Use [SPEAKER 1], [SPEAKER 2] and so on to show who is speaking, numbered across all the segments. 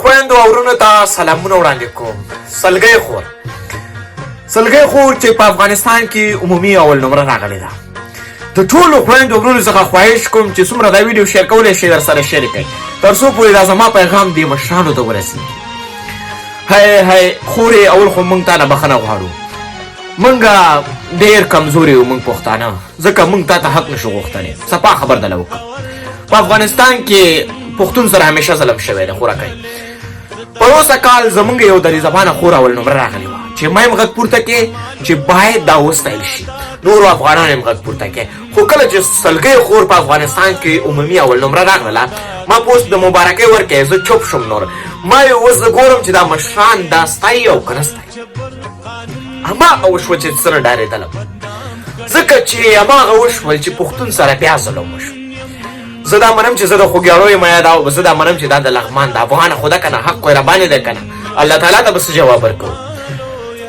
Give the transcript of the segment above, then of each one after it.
[SPEAKER 1] خویندو او ورونو ته سلامونه وړاندې کوم. سلګۍ خور چې په افغانستان کې عمومي اول نمره راغلې ده. د ټولو خویندو ورونو څخه خواهش کوم چې څومره دا ویډیو شیر کولی شي در سره شیر کړئ تر څو پورې دا زما پیغام دې مشرانو ته ورسېږي. هی خورې اول خو موږ تا نه بخښنه غواړو. موږ ډېر کمزوري یو موږ پښتانه، ځکه موږ تا ته حق نشو غوښتلی. صفا خبر دله وکړه. په افغانستان کې پښتون سره همیشه ظلم شوی دی. خورکۍ پروسه کال زمونږ یو دري زبانه خور اول نمره راغلی وه چې ما یم غږ پورته کې چې باید دا وستایل شي، نورو افغانانو یم غږ پورته کې. خو کله چې سلګۍ خور په افغانستان کې عمومي اول نمره راغله ما پوسټ د مبارکۍ ورکړی، زه چوپ شوم. نور ما یې اوس زه ګورم چې دا مشران دا ستایي او که نه ستایي. هماغه وشوه چې څه نه ډارېدلم، ځکه چې هماغه وشول چې پښتون سره بیا ظلم وشو. زه دا منم چې زه د خوږیاړو یم یا دا زه دا منم چې دا د لغمان د افغانه خو ده که نه حق کوی راباندې ده که نه الله تعالی ته به څه جواب ورکوو.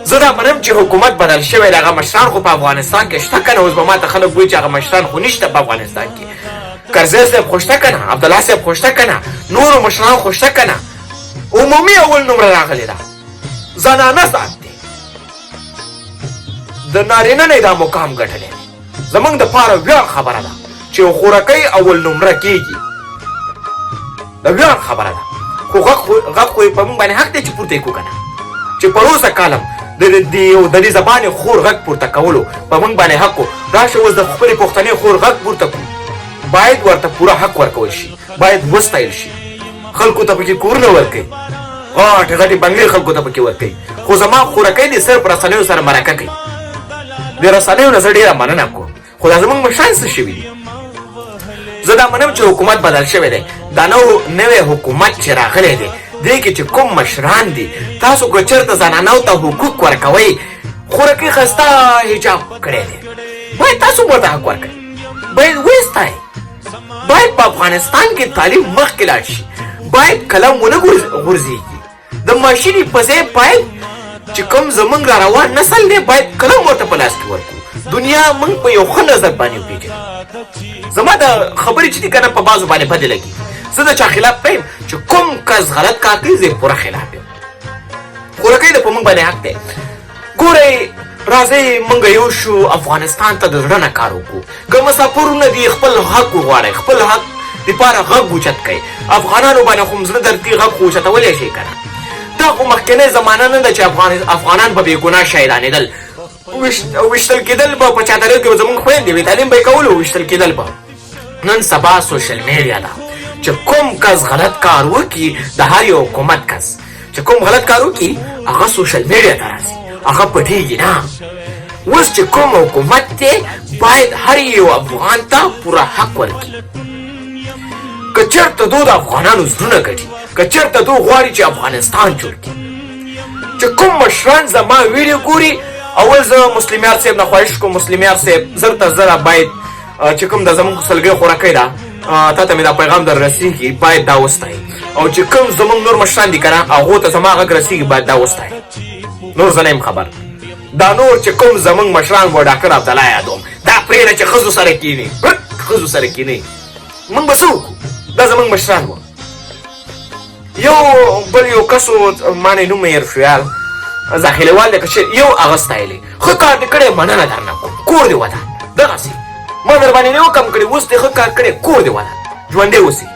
[SPEAKER 1] زه دا منم چې حکومت بدل شوی د هغه مشران خو په افغانستان کې شته که نه. اوس به ما ته خلک وایي چې هغه مشران خو نشته په افغانستان کې. کرزی صاحب خو شته که نه، عبدالله صاحب خو شته که نه، نورو مشران خو شته که نه. عمومي اول نمره راغلې ده. زنانه ذات دی، د نارینه نه دا مقام ګټلی دی. زموږ دپاره ویاړ خبره ده چې خورکۍ اول نمره کېږي. د ویاړ خبره ده. خو غږ خو یې په موږ باندې حق دی چې پورته یې کړو که نه، چې پروسه کالم د یو دري زبانې خور غږ پورته کولو په موږ باندې حق و. راشه اوس د خپلې پښتنې خور غږ پورته کړو، باید ورته پوره حق ورکول شي، باید وستایل شي. خلکو ته پکې کورونه ورکوي، غټې غټې بنګلې خلکو ته پکې ورکوي. خو زما خورکۍ دې صرف رسنیو سره مرکه کوي. د رسنیو نه زه ډېره مننه کوم، خو دا زموږ مشران څه شوي دي. زه دا منم چې حکومت بدل شوی دی. دا نوی حکومت چې راغلی دی دې کې چې کوم مشران دي، تاسو که چېرته زنانو ته حقوق ورکوئ، خورکۍ ښایسته حجاب کړی دی، باید تاسو ورته حق ورکړئ، باید ویستایئ. باید په افغانستان کې تعلیم مخکې لاړ شي، باید قلم ونه غورځېږي. د ماشینې په ځای باید چې کوم زموږ را روان نسل دی باید قلم ورته په لاس کې ورکړو. دنیا موږ په یو ښه نظر باندې وپېژنو. زما د خبرې چې دي که نه په بعضو باندې بدې لګي. زه د چا خلاف نه یم، چې کوم کس غلط کار کوي زه یې پوره خلاف یم. خورکۍ د په موږ باندې حق دی. ګورئ راځئ موږ یو شو افغانستان ته د زړه نه کار وکړو. که مسافرونه دي خپل حق وغواړئ، خپل حق دپاره غږ اوچت کړئ. افغانانو باندې خو زړه درتي غږ خو اوچتولی شئ که نه. دا خو مخکینۍ زمانه نه ده چې افغانان به بېګناه شهیدانېدل، ویشتل کېدل به په چادریو کې به زموږ خویندې وي، تعلیم به یې کولو، ویشتل کېدل به. نن سبا سوشل میډیا ده چې کوم کس غلط کار وکړي، د هر یو حکومت کس چې کوم غلط کار وکړي هغه سوشل میډیا ته راځي، هغه پټېږي نه. اوس چې کوم حکومت دی باید هر یو افغان ته پوره حق ورکړي. که چېرته دو د افغانانو زړونه ګټي، که چېرته دو غواړي چې افغانستان جوړ کړي. چې کوم مشران زما ویډیو ګوري، اول زه مسلم یار صاحب نه خواهش کوم، مسلم یار صاحب زر تر زره باید چې کوم د زموږ سلګۍ خورکۍ ده تا ته مې دا پیغام در رسېږي، باید دا وستایي. او چې کوم زموږ نور مشران دي که نه هغو ته زما غږ رسېږي باید دا وستایي. نور زه نه یم خبر. دا نور چې کوم زموږ مشران و ډاکټر عبدالله یادوم، دا پرېږده چې ښځو سره کښېني، ښځو سره کښېني. موږ به څه وکړو؟ دا زموږ مشران وه. یو کس و ما نه نوم هېر شو یار، ظاهرېوال دی که چې یو هغه ستایلی ښه کار دې کړی، مننه درنه کوم، کور دې ودان. دغسې ما در باندې نه و کم کړی، اوس دې ښه کار کړی، کور دې ودان، ژوندی اوسې.